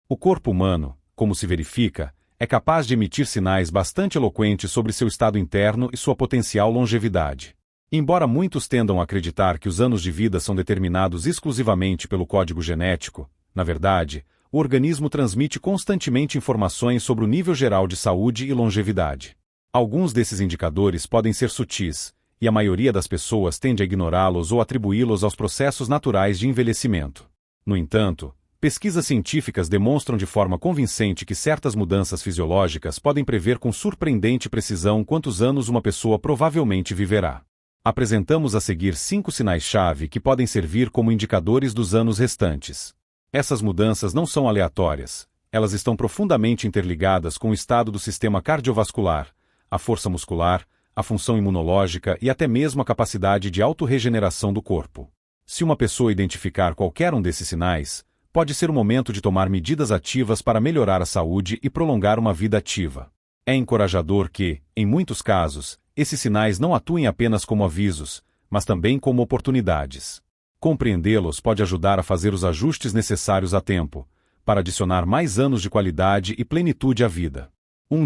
O corpo humano, como se verifica, é capaz de emitir sinais bastante eloquentes sobre seu estado interno e sua potencial longevidade. Embora muitos tendam a acreditar que os anos de vida são determinados exclusivamente pelo código genético, na verdade, o organismo transmite constantemente informações sobre o nível geral de saúde e longevidade. Alguns desses indicadores podem ser sutis, e a maioria das pessoas tende a ignorá-los ou atribuí-los aos processos naturais de envelhecimento. No entanto, pesquisas científicas demonstram de forma convincente que certas mudanças fisiológicas podem prever com surpreendente precisão quantos anos uma pessoa provavelmente viverá. Apresentamos a seguir 5 sinais-chave que podem servir como indicadores dos anos restantes. Essas mudanças não são aleatórias, elas estão profundamente interligadas com o estado do sistema cardiovascular, a força muscular, a função imunológica e até mesmo a capacidade de autorregeneração do corpo. Se uma pessoa identificar qualquer um desses sinais, pode ser o momento de tomar medidas ativas para melhorar a saúde e prolongar uma vida ativa. É encorajador que, em muitos casos, esses sinais não atuem apenas como avisos, mas também como oportunidades. Compreendê-los pode ajudar a fazer os ajustes necessários a tempo, para adicionar mais anos de qualidade e plenitude à vida.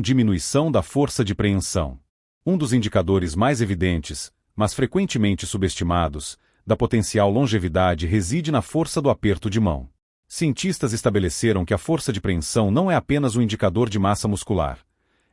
Diminuição da força de preensão. Um dos indicadores mais evidentes, mas frequentemente subestimados, da potencial longevidade reside na força do aperto de mão. Cientistas estabeleceram que a força de preensão não é apenas um indicador de massa muscular.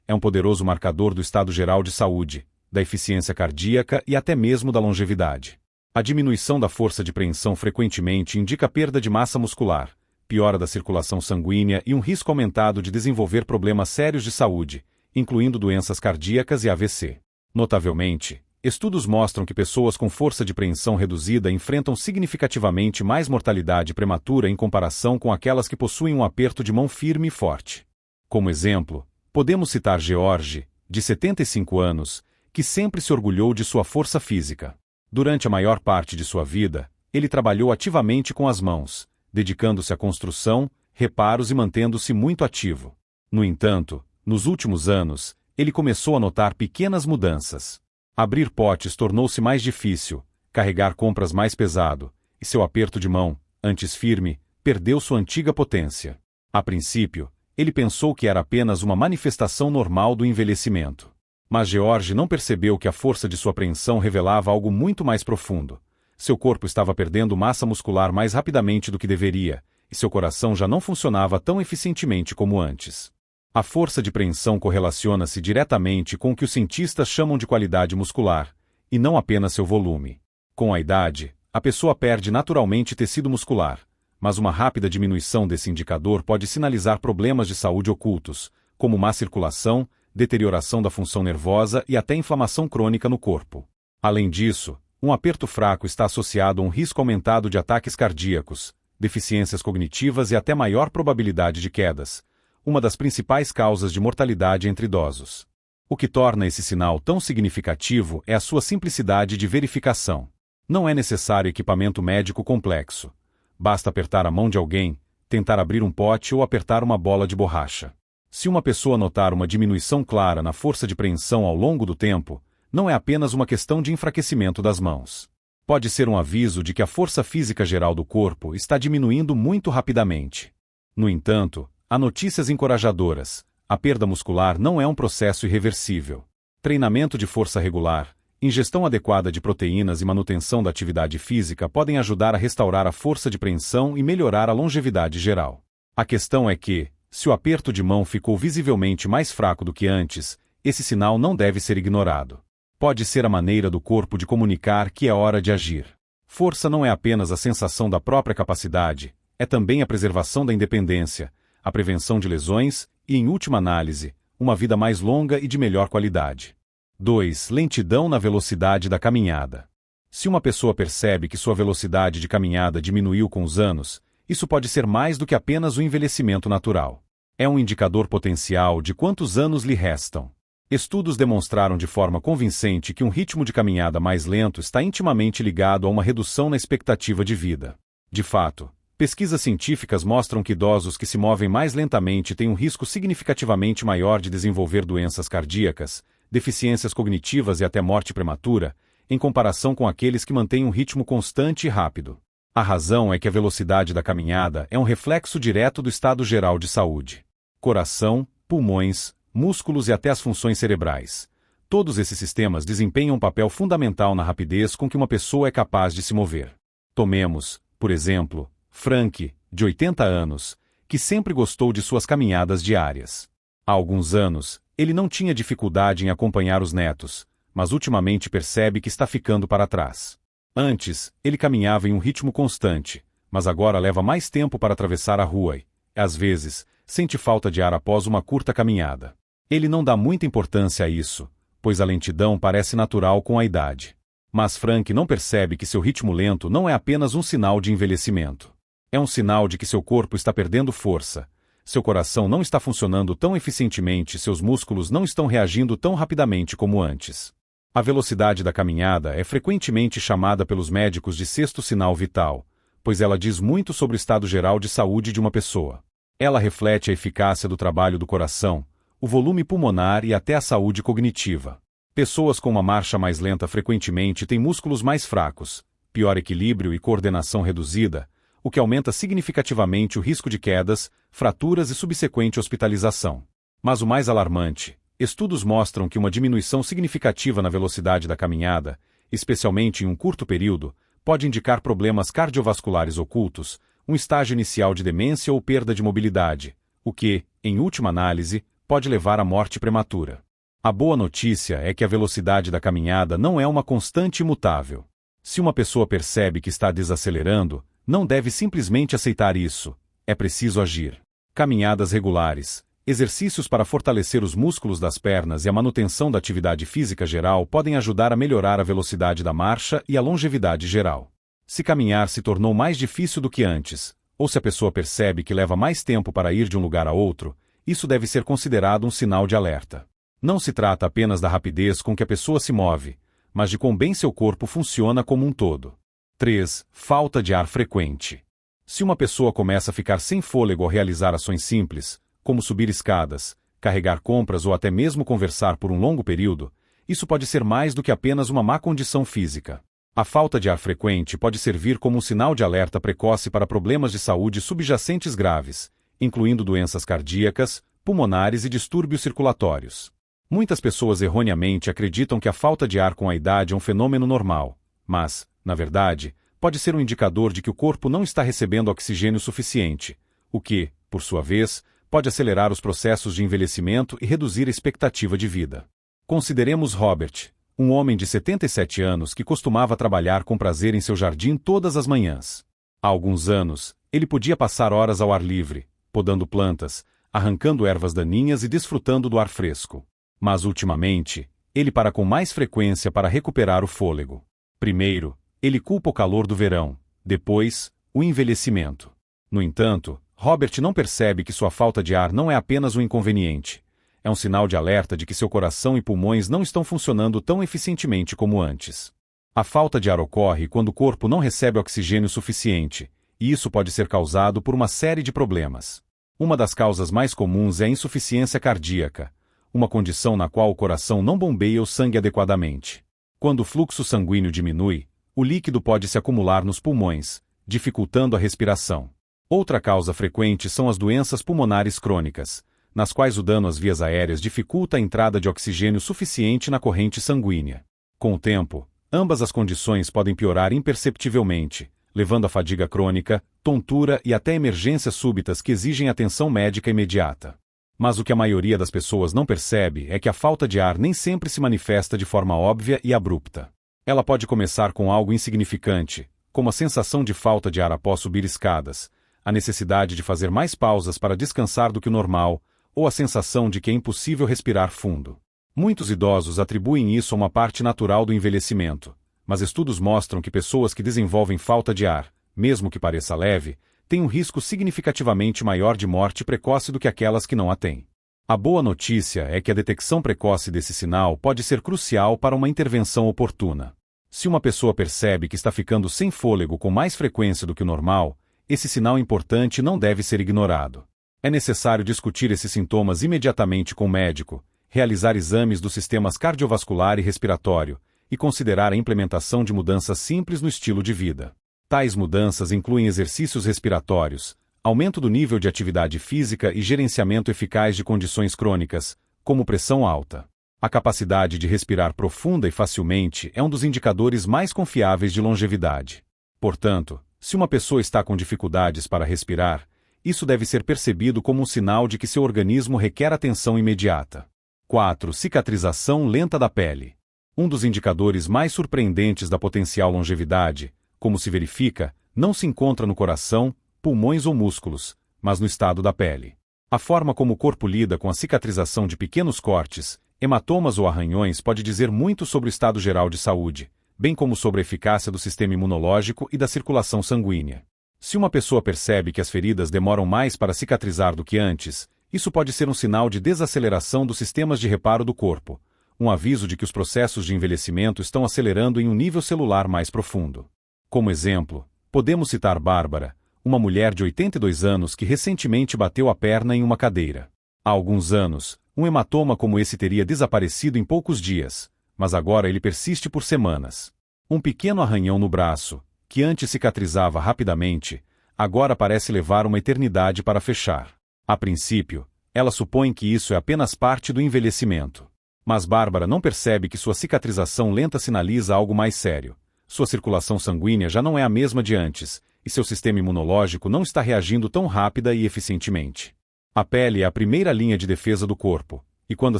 É um poderoso marcador do estado geral de saúde, da eficiência cardíaca e até mesmo da longevidade. A diminuição da força de preensão frequentemente indica perda de massa muscular, piora da circulação sanguínea e um risco aumentado de desenvolver problemas sérios de saúde, incluindo doenças cardíacas e AVC. Notavelmente, estudos mostram que pessoas com força de preensão reduzida enfrentam significativamente mais mortalidade prematura em comparação com aquelas que possuem um aperto de mão firme e forte. Como exemplo, podemos citar George, de 75 anos, que sempre se orgulhou de sua força física. Durante a maior parte de sua vida, ele trabalhou ativamente com as mãos, dedicando-se à construção, reparos e mantendo-se muito ativo. No entanto, nos últimos anos, ele começou a notar pequenas mudanças. Abrir potes tornou-se mais difícil, carregar compras mais pesado, e seu aperto de mão, antes firme, perdeu sua antiga potência. A princípio, ele pensou que era apenas uma manifestação normal do envelhecimento. Mas George não percebeu que a força de sua preensão revelava algo muito mais profundo. Seu corpo estava perdendo massa muscular mais rapidamente do que deveria, e seu coração já não funcionava tão eficientemente como antes. A força de preensão correlaciona-se diretamente com o que os cientistas chamam de qualidade muscular, e não apenas seu volume. Com a idade, a pessoa perde naturalmente tecido muscular, mas uma rápida diminuição desse indicador pode sinalizar problemas de saúde ocultos, como má circulação, deterioração da função nervosa e até inflamação crônica no corpo. Além disso, um aperto fraco está associado a um risco aumentado de ataques cardíacos, deficiências cognitivas e até maior probabilidade de quedas, uma das principais causas de mortalidade entre idosos. O que torna esse sinal tão significativo é a sua simplicidade de verificação. Não é necessário equipamento médico complexo. Basta apertar a mão de alguém, tentar abrir um pote ou apertar uma bola de borracha. Se uma pessoa notar uma diminuição clara na força de preensão ao longo do tempo, não é apenas uma questão de enfraquecimento das mãos. Pode ser um aviso de que a força física geral do corpo está diminuindo muito rapidamente. No entanto, há notícias encorajadoras. A perda muscular não é um processo irreversível. Treinamento de força regular, ingestão adequada de proteínas e manutenção da atividade física podem ajudar a restaurar a força de preensão e melhorar a longevidade geral. A questão é que, se o aperto de mão ficou visivelmente mais fraco do que antes, esse sinal não deve ser ignorado. Pode ser a maneira do corpo de comunicar que é hora de agir. Força não é apenas a sensação da própria capacidade, é também a preservação da independência, a prevenção de lesões e, em última análise, uma vida mais longa e de melhor qualidade. 2. Lentidão na velocidade da caminhada. Se uma pessoa percebe que sua velocidade de caminhada diminuiu com os anos, isso pode ser mais do que apenas o envelhecimento natural. É um indicador potencial de quantos anos lhe restam. Estudos demonstraram de forma convincente que um ritmo de caminhada mais lento está intimamente ligado a uma redução na expectativa de vida. De fato, pesquisas científicas mostram que idosos que se movem mais lentamente têm um risco significativamente maior de desenvolver doenças cardíacas, deficiências cognitivas e até morte prematura, em comparação com aqueles que mantêm um ritmo constante e rápido. A razão é que a velocidade da caminhada é um reflexo direto do estado geral de saúde. Coração, pulmões, músculos e até as funções cerebrais. Todos esses sistemas desempenham um papel fundamental na rapidez com que uma pessoa é capaz de se mover. Tomemos, por exemplo, Frank, de 80 anos, que sempre gostou de suas caminhadas diárias. Há alguns anos, ele não tinha dificuldade em acompanhar os netos, mas ultimamente percebe que está ficando para trás. Antes, ele caminhava em um ritmo constante, mas agora leva mais tempo para atravessar a rua e, às vezes, sente falta de ar após uma curta caminhada. Ele não dá muita importância a isso, pois a lentidão parece natural com a idade. Mas Frank não percebe que seu ritmo lento não é apenas um sinal de envelhecimento. É um sinal de que seu corpo está perdendo força, seu coração não está funcionando tão eficientemente e seus músculos não estão reagindo tão rapidamente como antes. A velocidade da caminhada é frequentemente chamada pelos médicos de sexto sinal vital, pois ela diz muito sobre o estado geral de saúde de uma pessoa. Ela reflete a eficácia do trabalho do coração, o volume pulmonar e até a saúde cognitiva. Pessoas com uma marcha mais lenta frequentemente têm músculos mais fracos, pior equilíbrio e coordenação reduzida, o que aumenta significativamente o risco de quedas, fraturas e subsequente hospitalização. Mas o mais alarmante, estudos mostram que uma diminuição significativa na velocidade da caminhada, especialmente em um curto período, pode indicar problemas cardiovasculares ocultos, um estágio inicial de demência ou perda de mobilidade, o que, em última análise, pode levar à morte prematura. A boa notícia é que a velocidade da caminhada não é uma constante imutável. Se uma pessoa percebe que está desacelerando, não deve simplesmente aceitar isso, é preciso agir. Caminhadas regulares, exercícios para fortalecer os músculos das pernas e a manutenção da atividade física geral podem ajudar a melhorar a velocidade da marcha e a longevidade geral. Se caminhar se tornou mais difícil do que antes, ou se a pessoa percebe que leva mais tempo para ir de um lugar a outro, isso deve ser considerado um sinal de alerta. Não se trata apenas da rapidez com que a pessoa se move, mas de quão bem seu corpo funciona como um todo. 3. Falta de ar frequente. Se uma pessoa começa a ficar sem fôlego ao realizar ações simples, como subir escadas, carregar compras ou até mesmo conversar por um longo período, isso pode ser mais do que apenas uma má condição física. A falta de ar frequente pode servir como um sinal de alerta precoce para problemas de saúde subjacentes graves, incluindo doenças cardíacas, pulmonares e distúrbios circulatórios. Muitas pessoas erroneamente acreditam que a falta de ar com a idade é um fenômeno normal, mas, na verdade, pode ser um indicador de que o corpo não está recebendo oxigênio suficiente, o que, por sua vez, pode acelerar os processos de envelhecimento e reduzir a expectativa de vida. Consideremos Robert, um homem de 77 anos que costumava trabalhar com prazer em seu jardim todas as manhãs. Há alguns anos, ele podia passar horas ao ar livre, podando plantas, arrancando ervas daninhas e desfrutando do ar fresco. Mas ultimamente, ele para com mais frequência para recuperar o fôlego. Primeiro, ele culpa o calor do verão, depois, o envelhecimento. No entanto, Robert não percebe que sua falta de ar não é apenas um inconveniente. É um sinal de alerta de que seu coração e pulmões não estão funcionando tão eficientemente como antes. A falta de ar ocorre quando o corpo não recebe oxigênio suficiente, e isso pode ser causado por uma série de problemas. Uma das causas mais comuns é a insuficiência cardíaca, uma condição na qual o coração não bombeia o sangue adequadamente. Quando o fluxo sanguíneo diminui, o líquido pode se acumular nos pulmões, dificultando a respiração. Outra causa frequente são as doenças pulmonares crônicas, nas quais o dano às vias aéreas dificulta a entrada de oxigênio suficiente na corrente sanguínea. Com o tempo, ambas as condições podem piorar imperceptivelmente, levando a fadiga crônica, tontura e até emergências súbitas que exigem atenção médica imediata. Mas o que a maioria das pessoas não percebe é que a falta de ar nem sempre se manifesta de forma óbvia e abrupta. Ela pode começar com algo insignificante, como a sensação de falta de ar após subir escadas, a necessidade de fazer mais pausas para descansar do que o normal, ou a sensação de que é impossível respirar fundo. Muitos idosos atribuem isso a uma parte natural do envelhecimento, mas estudos mostram que pessoas que desenvolvem falta de ar, mesmo que pareça leve, têm um risco significativamente maior de morte precoce do que aquelas que não a têm. A boa notícia é que a detecção precoce desse sinal pode ser crucial para uma intervenção oportuna. Se uma pessoa percebe que está ficando sem fôlego com mais frequência do que o normal, esse sinal importante não deve ser ignorado. É necessário discutir esses sintomas imediatamente com o médico, realizar exames dos sistemas cardiovascular e respiratório, e considerar a implementação de mudanças simples no estilo de vida. Tais mudanças incluem exercícios respiratórios, aumento do nível de atividade física e gerenciamento eficaz de condições crônicas, como pressão alta. A capacidade de respirar profunda e facilmente é um dos indicadores mais confiáveis de longevidade. Portanto, se uma pessoa está com dificuldades para respirar, isso deve ser percebido como um sinal de que seu organismo requer atenção imediata. 4. Cicatrização lenta da pele. Um dos indicadores mais surpreendentes da potencial longevidade, como se verifica, não se encontra no coração, pulmões ou músculos, mas no estado da pele. A forma como o corpo lida com a cicatrização de pequenos cortes, hematomas ou arranhões pode dizer muito sobre o estado geral de saúde, bem como sobre a eficácia do sistema imunológico e da circulação sanguínea. Se uma pessoa percebe que as feridas demoram mais para cicatrizar do que antes, isso pode ser um sinal de desaceleração dos sistemas de reparo do corpo, um aviso de que os processos de envelhecimento estão acelerando em um nível celular mais profundo. Como exemplo, podemos citar Bárbara, uma mulher de 82 anos que recentemente bateu a perna em uma cadeira. Há alguns anos, um hematoma como esse teria desaparecido em poucos dias, mas agora ele persiste por semanas. Um pequeno arranhão no braço, que antes cicatrizava rapidamente, agora parece levar uma eternidade para fechar. A princípio, ela supõe que isso é apenas parte do envelhecimento. Mas Bárbara não percebe que sua cicatrização lenta sinaliza algo mais sério. Sua circulação sanguínea já não é a mesma de antes, e seu sistema imunológico não está reagindo tão rápida e eficientemente. A pele é a primeira linha de defesa do corpo, e quando a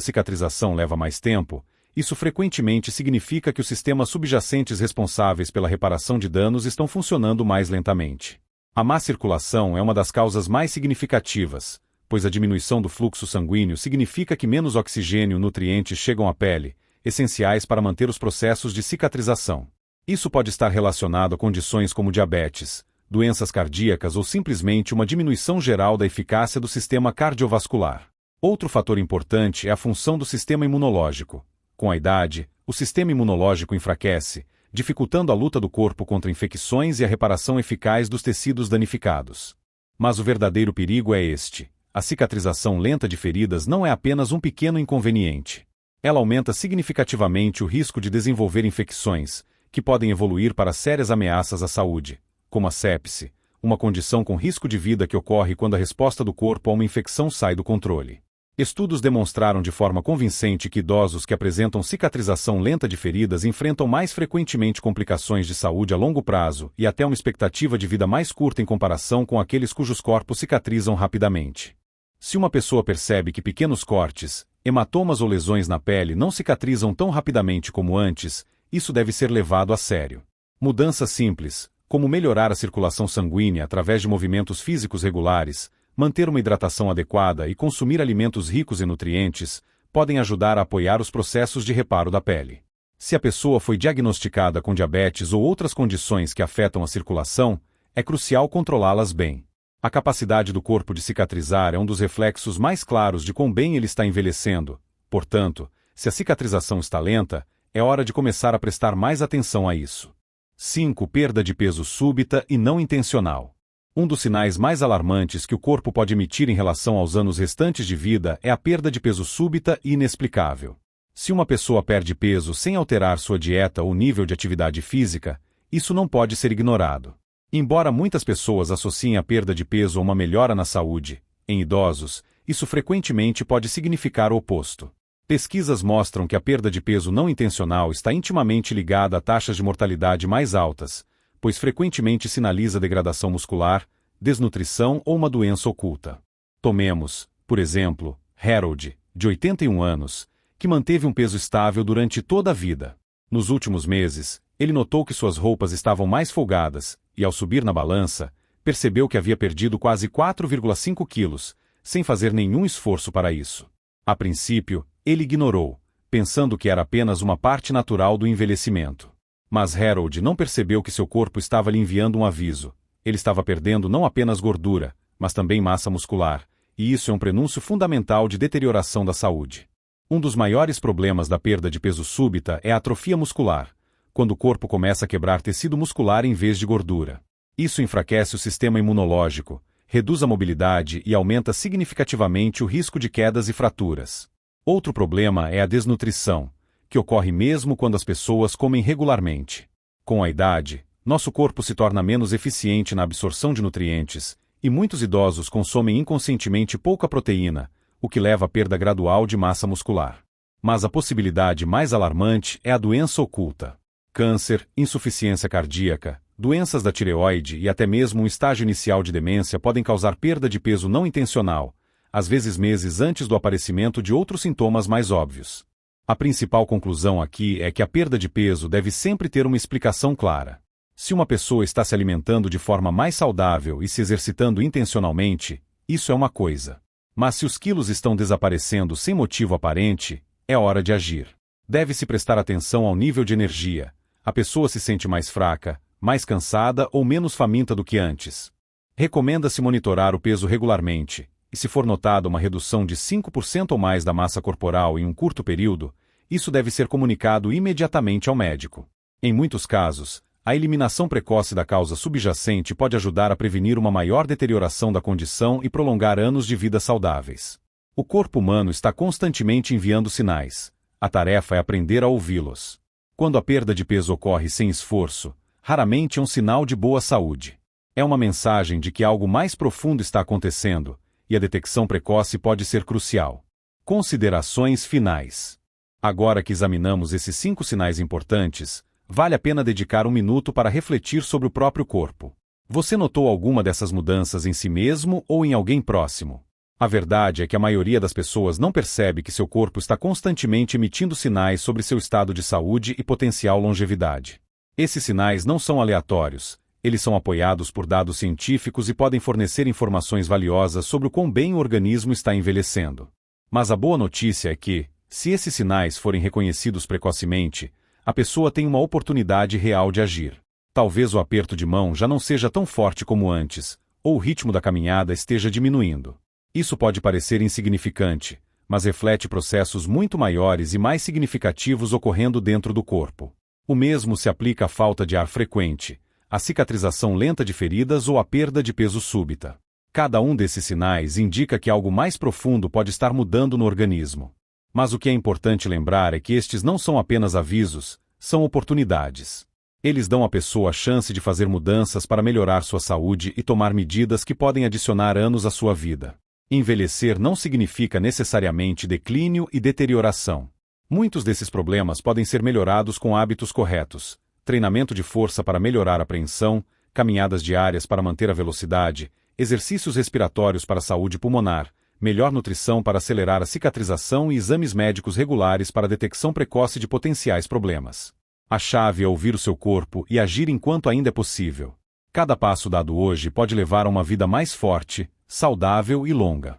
cicatrização leva mais tempo, isso frequentemente significa que os sistemas subjacentes responsáveis pela reparação de danos estão funcionando mais lentamente. A má circulação é uma das causas mais significativas, pois a diminuição do fluxo sanguíneo significa que menos oxigênio e nutrientes chegam à pele, essenciais para manter os processos de cicatrização. Isso pode estar relacionado a condições como diabetes, doenças cardíacas ou simplesmente uma diminuição geral da eficácia do sistema cardiovascular. Outro fator importante é a função do sistema imunológico. Com a idade, o sistema imunológico enfraquece, dificultando a luta do corpo contra infecções e a reparação eficaz dos tecidos danificados. Mas o verdadeiro perigo é este: a cicatrização lenta de feridas não é apenas um pequeno inconveniente. Ela aumenta significativamente o risco de desenvolver infecções, que podem evoluir para sérias ameaças à saúde, como a sepse, uma condição com risco de vida que ocorre quando a resposta do corpo a uma infecção sai do controle. Estudos demonstraram de forma convincente que idosos que apresentam cicatrização lenta de feridas enfrentam mais frequentemente complicações de saúde a longo prazo e até uma expectativa de vida mais curta em comparação com aqueles cujos corpos cicatrizam rapidamente. Se uma pessoa percebe que pequenos cortes, hematomas ou lesões na pele não cicatrizam tão rapidamente como antes, isso deve ser levado a sério. Mudanças simples, como melhorar a circulação sanguínea através de movimentos físicos regulares, manter uma hidratação adequada e consumir alimentos ricos em nutrientes, podem ajudar a apoiar os processos de reparo da pele. Se a pessoa foi diagnosticada com diabetes ou outras condições que afetam a circulação, é crucial controlá-las bem. A capacidade do corpo de cicatrizar é um dos reflexos mais claros de quão bem ele está envelhecendo. Portanto, se a cicatrização está lenta, é hora de começar a prestar mais atenção a isso. 5. Perda de peso súbita e não intencional. Um dos sinais mais alarmantes que o corpo pode emitir em relação aos anos restantes de vida é a perda de peso súbita e inexplicável. Se uma pessoa perde peso sem alterar sua dieta ou nível de atividade física, isso não pode ser ignorado. Embora muitas pessoas associem a perda de peso a uma melhora na saúde, em idosos, isso frequentemente pode significar o oposto. Pesquisas mostram que a perda de peso não intencional está intimamente ligada a taxas de mortalidade mais altas, pois frequentemente sinaliza degradação muscular, desnutrição ou uma doença oculta. Tomemos, por exemplo, Harold, de 81 anos, que manteve um peso estável durante toda a vida. Nos últimos meses, ele notou que suas roupas estavam mais folgadas, e ao subir na balança, percebeu que havia perdido quase 4,5 quilos, sem fazer nenhum esforço para isso. A princípio, ele ignorou, pensando que era apenas uma parte natural do envelhecimento. Mas Harold não percebeu que seu corpo estava lhe enviando um aviso. Ele estava perdendo não apenas gordura, mas também massa muscular, e isso é um prenúncio fundamental de deterioração da saúde. Um dos maiores problemas da perda de peso súbita é a atrofia muscular, quando o corpo começa a quebrar tecido muscular em vez de gordura. Isso enfraquece o sistema imunológico, reduz a mobilidade e aumenta significativamente o risco de quedas e fraturas. Outro problema é a desnutrição, que ocorre mesmo quando as pessoas comem regularmente. Com a idade, Nosso corpo se torna menos eficiente na absorção de nutrientes, e muitos idosos consomem inconscientemente pouca proteína, o que leva à perda gradual de massa muscular. Mas a possibilidade mais alarmante é a doença oculta. Câncer, insuficiência cardíaca, doenças da tireoide e até mesmo um estágio inicial de demência podem causar perda de peso não intencional, às vezes meses antes do aparecimento de outros sintomas mais óbvios. A principal conclusão aqui é que a perda de peso deve sempre ter uma explicação clara. Se uma pessoa está se alimentando de forma mais saudável e se exercitando intencionalmente, isso é uma coisa. Mas se os quilos estão desaparecendo sem motivo aparente, é hora de agir. Deve-se prestar atenção ao nível de energia. A pessoa se sente mais fraca, mais cansada ou menos faminta do que antes. Recomenda-se monitorar o peso regularmente, e se for notada uma redução de 5% ou mais da massa corporal em um curto período, isso deve ser comunicado imediatamente ao médico. Em muitos casos, a eliminação precoce da causa subjacente pode ajudar a prevenir uma maior deterioração da condição e prolongar anos de vida saudáveis. O corpo humano está constantemente enviando sinais. A tarefa é aprender a ouvi-los. Quando a perda de peso ocorre sem esforço, raramente é um sinal de boa saúde. É uma mensagem de que algo mais profundo está acontecendo, e a detecção precoce pode ser crucial. Considerações finais. Agora que examinamos esses 5 sinais importantes, vale a pena dedicar um minuto para refletir sobre o próprio corpo. Você notou alguma dessas mudanças em si mesmo ou em alguém próximo? A verdade é que a maioria das pessoas não percebe que seu corpo está constantemente emitindo sinais sobre seu estado de saúde e potencial longevidade. Esses sinais não são aleatórios, eles são apoiados por dados científicos e podem fornecer informações valiosas sobre o quão bem o organismo está envelhecendo. Mas a boa notícia é que, se esses sinais forem reconhecidos precocemente, a pessoa tem uma oportunidade real de agir. Talvez o aperto de mão já não seja tão forte como antes, ou o ritmo da caminhada esteja diminuindo. Isso pode parecer insignificante, mas reflete processos muito maiores e mais significativos ocorrendo dentro do corpo. O mesmo se aplica à falta de ar frequente, à cicatrização lenta de feridas ou à perda de peso súbita. Cada um desses sinais indica que algo mais profundo pode estar mudando no organismo. Mas o que é importante lembrar é que estes não são apenas avisos, são oportunidades. Eles dão à pessoa a chance de fazer mudanças para melhorar sua saúde e tomar medidas que podem adicionar anos à sua vida. Envelhecer não significa necessariamente declínio e deterioração. Muitos desses problemas podem ser melhorados com hábitos corretos, treinamento de força para melhorar a preensão, caminhadas diárias para manter a velocidade, exercícios respiratórios para a saúde pulmonar, melhor nutrição para acelerar a cicatrização e exames médicos regulares para a detecção precoce de potenciais problemas. A chave é ouvir o seu corpo e agir enquanto ainda é possível. Cada passo dado hoje pode levar a uma vida mais forte, saudável e longa.